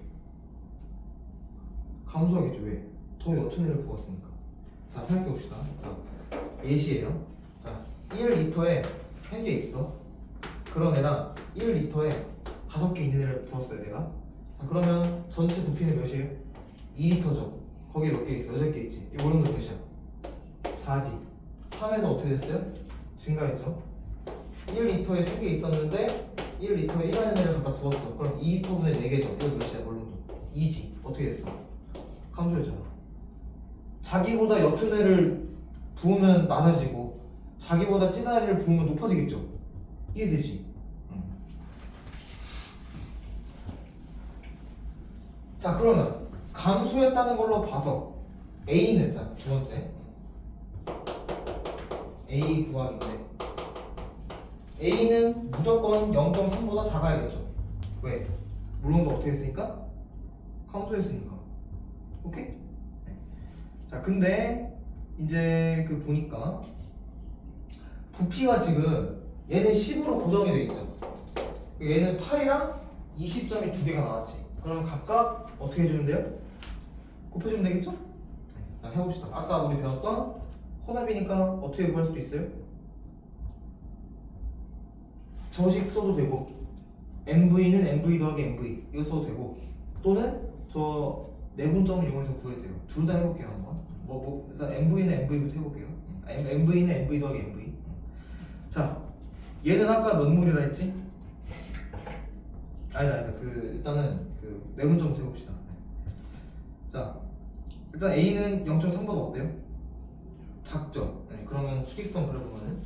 감소하겠죠. 왜? 더 옅은 애를 부었으니까. 자, 생각해봅시다. 자, 예시예요. 자, 1리터에 3개 있어. 그런 애랑 1리터에 5개 있는 애를 부었어요, 내가. 자, 그러면 전체 부피는 몇이에요? 2리터죠. 거기에 몇 개 있어? 8개 있지. 이 몰농도 몇이야? 4지. 3에서 어떻게 됐어요? 증가했죠. 1리터에 3개 있었는데 1리터에 1안을 갖다 부었어. 그럼 2리터분의 4개죠. 이거 몇이야? 몰롱도 2지. 어떻게 됐어? 감소했잖아. 자기보다 옅은 애를 부으면 낮아지고 자기보다 진한 애를 부으면 높아지겠죠. 이해되지? 자, 그러면 감소했다는 걸로 봐서 A는 자, 두 번째 A 구하기인데 A는 무조건 0.3보다 작아야겠죠. 왜? 물론도 어떻게 했으니까? 감소했으니까. 오케이? 네. 자, 근데 이제 그 보니까 부피가 지금 얘는 10으로 고정이 돼 있죠. 얘는 8이랑 20점이 두 개가 나왔지. 그러면 각각 어떻게 해주면 돼요? 곱해주면 되겠죠? 자, 해봅시다. 아까 우리 배웠던 혼합이니까 어떻게 구할 수 있어요? 저식 써도 되고 MV는 MV 더하기 MV 이거 써도 되고 또는 저 내분점을 이용해서 구해도 돼요. 둘 다 해볼게요 한번. 일단 MV는 MV부터 해볼게요. MV는 MV 더하기 MV. 자, 얘는 아까 몇 몰이라 했지? 아니다. 일단은 그 내분점부터 해봅시다. 자, 일단 A는 0.3보다 어때요? 작죠? 네, 그러면 수직선 그려보면은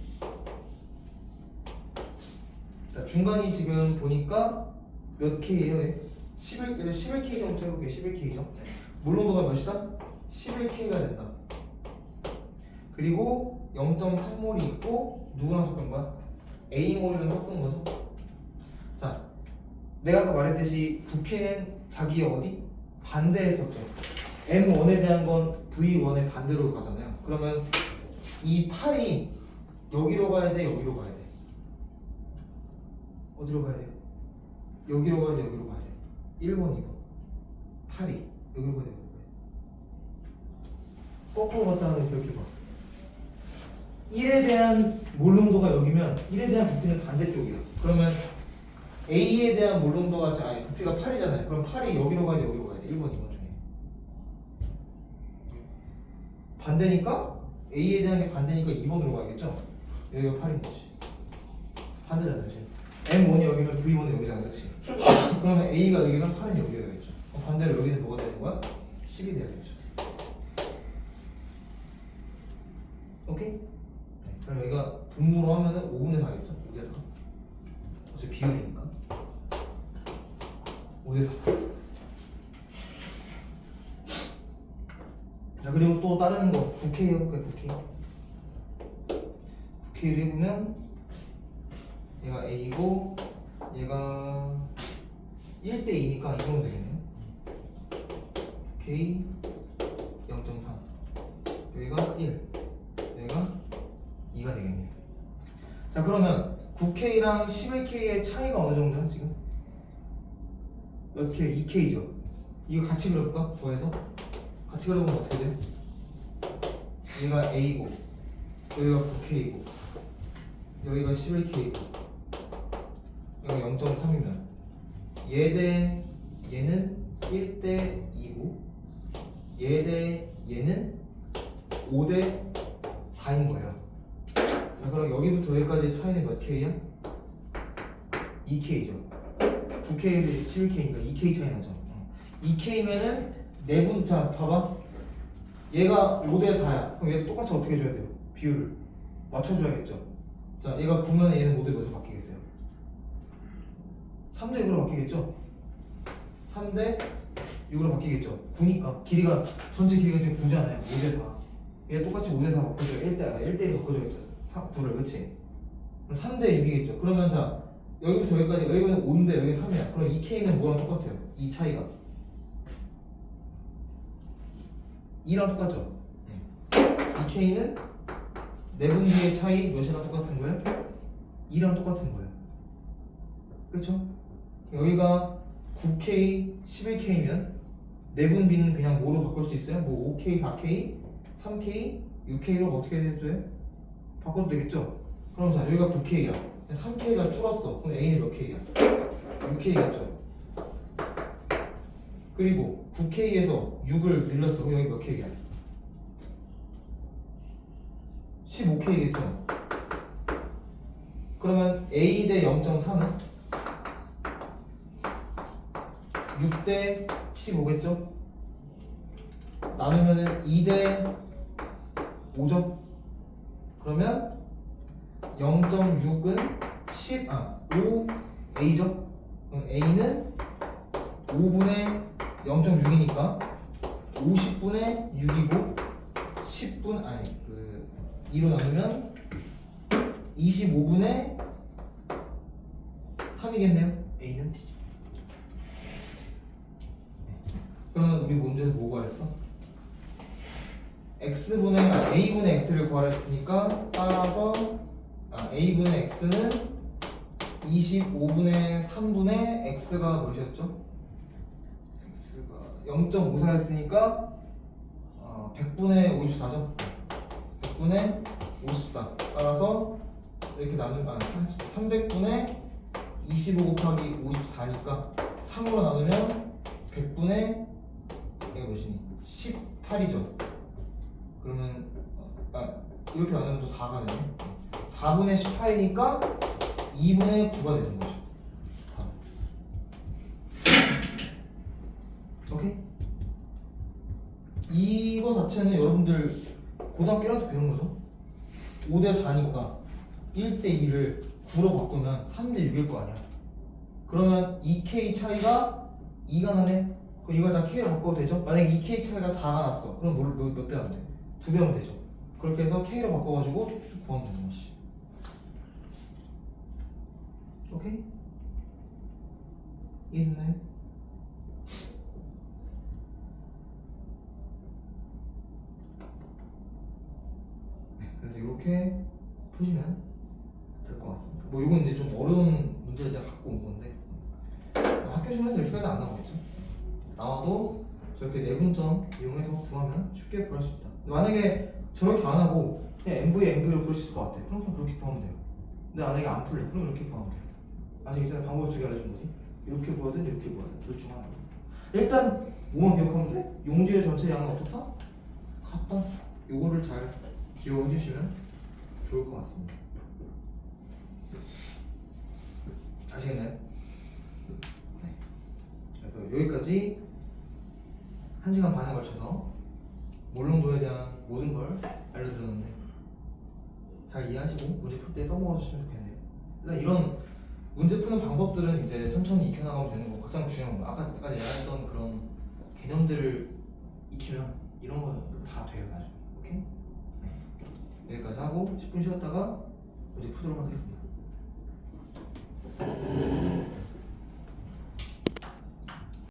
자, 중간이 지금 보니까 몇 K예요? 11K 정도 해볼게요. 11K죠? 몰롱도가 몇이다? 11K가 된다. 그리고 0.3몰이 있고 누구랑 섞은 거야? A몰이랑 섞은 거죠? 자, 내가 아까 말했듯이 부피는 자기의 어디? 반대에 썼죠. M1에 대한 건 V1의 반대로 가잖아요. 그러면 이 8이 여기로 가야 돼? 여기로 가야 돼? 어디로 가야 돼요? 여기로 가야 돼? 여기로 가야 돼? 1번, 2번 8이 여기로 가야 돼? 거꾸로 갔다 하는 이렇게 봐. 1에 대한 몰롱도가 여기면 1에 대한 부피는 반대쪽이야. 그러면 A에 대한 몰롱도가 아니 부피가 8이잖아요. 그럼 8이 여기로 가야 돼? 여기로 가야 돼? 1번, 2번 중에 반대니까 A에 대한 게 반대니까 2번으로 가야겠죠? 여기가 8인 거지. 반대잖아요 지금. M1이 여기면 V1이 여기잖아, 그렇지? 그러면 A가 여기면 8은 여기여야겠죠. 반대로 여기는 뭐가 되는 거야? 10이 돼야겠죠. 오케이? 네, 그럼 여기가 분모로 하면은 5분의 4겠죠? 5대 4. 어차피 비율이니까 5대 4. 자, 그리고 또 다른 거 9K 해볼까요? 9K를 해보면 얘가 A고 얘가 1대2니까 이 정도 되겠네요. K 0.3 여기가 1 여기가 2가 되겠네요. 자, 그러면 9K랑 11K의 차이가 어느 정도야 지금? 몇 K? 2K죠. 이거 같이 그려볼까? 더해서 같이 그려보면 어떻게 돼? 얘가 A고 여기가 9K고 여기가 11K고 여기가 0.3이면 얘 대 얘는 1대 2고 얘 대 얘는 5대 4인 거예요. 자, 그럼 여기부터 여기까지 차이는 몇 K야? 2K죠. 9K 대 11K니까 2K 차이 나죠. 2K면은 내분, 자 봐봐, 얘가 5대 4야. 그럼 얘도 똑같이 어떻게 해줘야 돼요? 비율을 맞춰줘야겠죠. 자, 얘가 9면 얘는 5대 몇으로 바뀌겠어요? 3대 6으로 바뀌겠죠? 3대 6으로 바뀌겠죠? 9니까 길이가 전체 길이가 지금 9잖아요. 5대 4. 얘 똑같이 5대 4 바꿔줘요. 1대 1 바꿔줘야겠죠. 9를 그치? 그럼 3대 6이겠죠. 그러면 자, 여기부터 여기까지 여기는 5인데 여기 3이야. 그럼 2K는 뭐랑 똑같아요? 이 차이가 2랑 똑같죠? 2K는 내분비의 차이 몇이랑 똑같은 거예요? 2랑 똑같은 거예요. 그렇죠? 여기가 9K, 11K면 내분비는 그냥 뭐로 바꿀 수 있어요? 뭐 5K, 4K, 3K, 6K로 어떻게 해도 돼? 바꿔도 되겠죠? 그럼 자, 여기가 9K야. 3K가 줄었어. 그럼 A는 몇 K야? 6K겠죠? 그리고 9K에서 6을 늘렸어. 그럼 여기 몇 K야? 15K겠죠? 그러면 A 대 0.3은 6대 15겠죠? 나누면은 2대 5죠? 그러면 0.6은 5a죠? 그럼 a는 5분의 0.6이니까 50분의 6이고 2로 나누면 25분의 3이겠네요. a는. 그러면 우리 문제에서 뭐 구하랬어? a분의 x를 구하라 했으니까 따라서 a분의 x는 25분의 3분의 x가 몇이었죠? x가 0.54였으니까 100분의 54죠? 100분의 54 따라서 이렇게 나누면 300분의 25 곱하기 54니까 3으로 나누면 100분의 이게 몇이니? 18이죠? 그러면 이렇게 나누면 또 4가 되네. 4분의 18이니까 2분의 9가 되는 거죠. 오케이? 이거 자체는 여러분들 고등학교 1학년 때 배운 거죠. 5대 4니까 1대 2를 9로 바꾸면 3대 6일 거 아니야. 그러면 2K 차이가 2가 나네. 그럼 이걸 다 K로 바꿔도 되죠? 만약에 2K 차이가 4가 났어. 그럼 몇 배 하면 돼? 2배 하면 되죠. 그렇게 해서 K로 바꿔가지고 쭉쭉 구하면 되는 거지. 오케이? 이해됐나요? 네, 그래서 이렇게 푸시면 될 것 같습니다. 뭐 이건 이제 좀 어려운 문제를 내가 갖고 온 건데 학교 시험에서 이렇게까지 안 나오겠죠? 나와도 저렇게 내분점 이용해서 구하면 쉽게 구할 수 있다. 만약에 저렇게 안 하고 그냥 MV로 구하실 것 같아. 그럼 그렇게 구하면 돼요. 근데 만약에 안 풀려. 그럼 이렇게 구하면 돼요. 아시겠죠? 방법 2개 알려준 거지. 이렇게 구하든 이렇게 구하든 둘 중 하나. 일단 뭐만 기억하면 돼? 용지의 전체 양은 어떻다? 같다. 요거를 잘 기억해 주시면 좋을 것 같습니다. 아시겠나요? 네. 그래서 여기까지 1시간 반에 걸쳐서 몰롱도에 대한 모든 걸 알려드렸는데 잘 이해하시고 문제 풀 때 써먹어 주시면 좋겠네요. 일단 이런 문제 푸는 방법들은 이제 천천히 익혀나가면 되는 거고 가장 중요한 거 아까까지 얘기했던 그런 개념들을 익히면 이런 건 다 돼요 나중에. 오케이? 네. 여기까지 하고 10분 쉬었다가 문제 푸도록 하겠습니다.